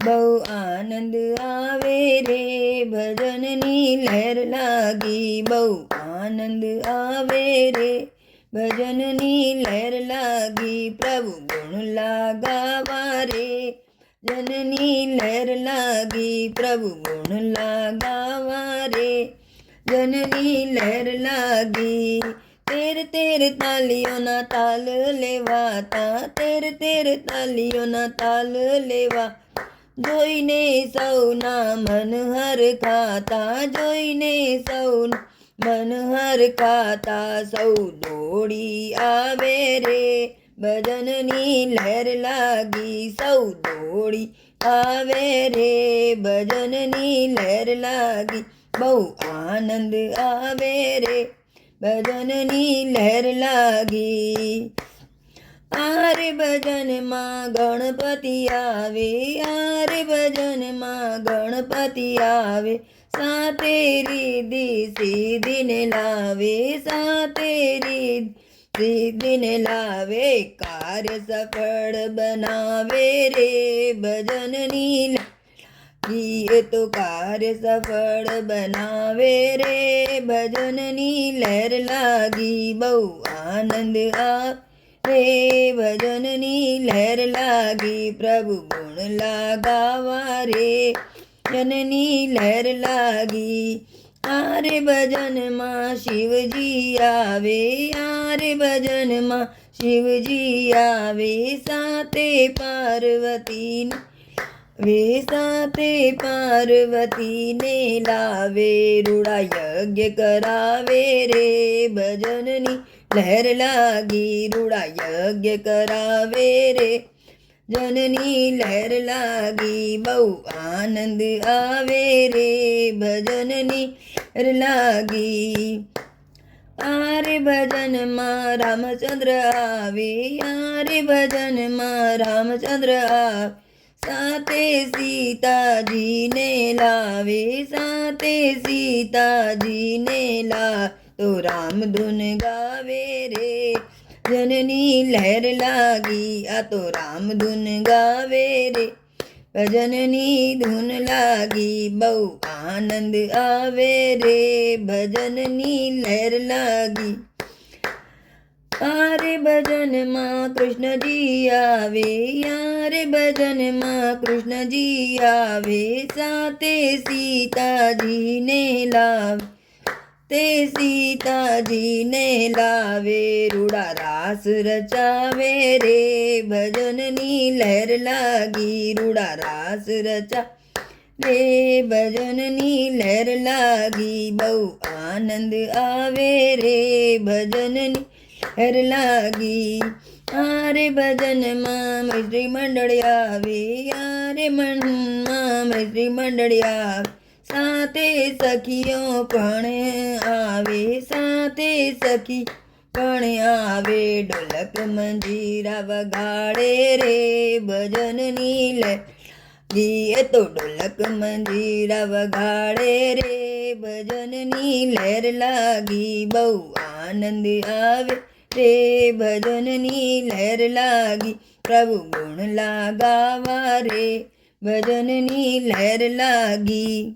બહુ આનંદ આવે રે ભજનની લહેર લાગી બહુ આનંદ આવે રે ભજનની લહેર લાગી પ્રભુ ગુણ લાગાવા રે જનની લહેર લાગી પ્રભુ ગુણ લાગાવા રે જનની લહેર લાગી તેર તેર તાલીઓના તાલ લેવાતા તેર તેર તાલીઓના તાલ લેવા જોઈને સૌના મન હરખાતા જોઈને સૌના મન હરખાતા સૌ દોડી આવે રે ભજનની લહેર લાગી સૌ દોડી આવે રે ભજનની લહેર લાગી બહુ આનંદ આવે રે ભજનની લહેર લાગી આરે ભજનમાં ગણપતિ આવે આરે ભજનમાં ગણપતિ આવે સાતે રીધિ સિદ્ધિને લાવે સાતે રીધિ સિદ્ધિને લાવે કાર્ય સફળ બનાવે રે ભજનની એ તો કાર્ય સફળ બનાવે રે ભજનની લહેર લાગી બહુ આનંદ આવે ભજનની લહેર લાગી પ્રભુ ગુણ લાગાવા રે જનની લહેર લાગી આરે ભજનમાં શિવજી આવે આરે ભજનમાં શિવજી આવે સાતે પાર્વતીને વે સાતે પાર્વતીને લાવે રૂડા યજ્ઞ કરાવે રે ભજનની લહેર લાગી રૂડા યજ્ઞ કરાવે રે જનની લહેર લાગી બહુ આનંદ આવે રે ભજનની લહેર લાગી આરે ભજનમાં રામચંદ્ર આવે આરે ભજનમાં રામચંદ્ર આવે સાતે સીતાજીને લાવે સાતે સીતાજીને લા તો રામ ધૂન ગાવે રે જનની લહેર લાગી આ તો રામ ધૂન ગાવે રે ભજનની ધૂન લાગી બહુ આનંદ આવે રે ભજનની લહેર લાગી આરે ભજનમાં કૃષ્ણજી આવે યારે ભજનમાં કૃષ્ણજી આવે સાતે સીતાજીને લાવે તે સીતાજીને લાવે રૂડા રાસ રચાવે રે ભજનની લહેર લાગી રૂડા રાસ રચા રે ભજનની લહેર લાગી બહુ આનંદ આવે રે ભજનની લહેર લાગી આરે ભજનમાં મૈત્રી મંડળ આવે યારે મનમાં મૈત્રી મંડળ આવે સાતે સખીઓ પણ આવે સાતે સખી પણ આવે ઢોલક મંજીરા વગાડે રે ભજનની લહેર તો ઢોલક મંજીરા વગાડે રે ભજનની લહેર લાગી બહુ આનંદ આવે રે ભજનની લહેર લાગી પ્રભુ ગુણ લાગાવા રે ભજનની લહેર લાગી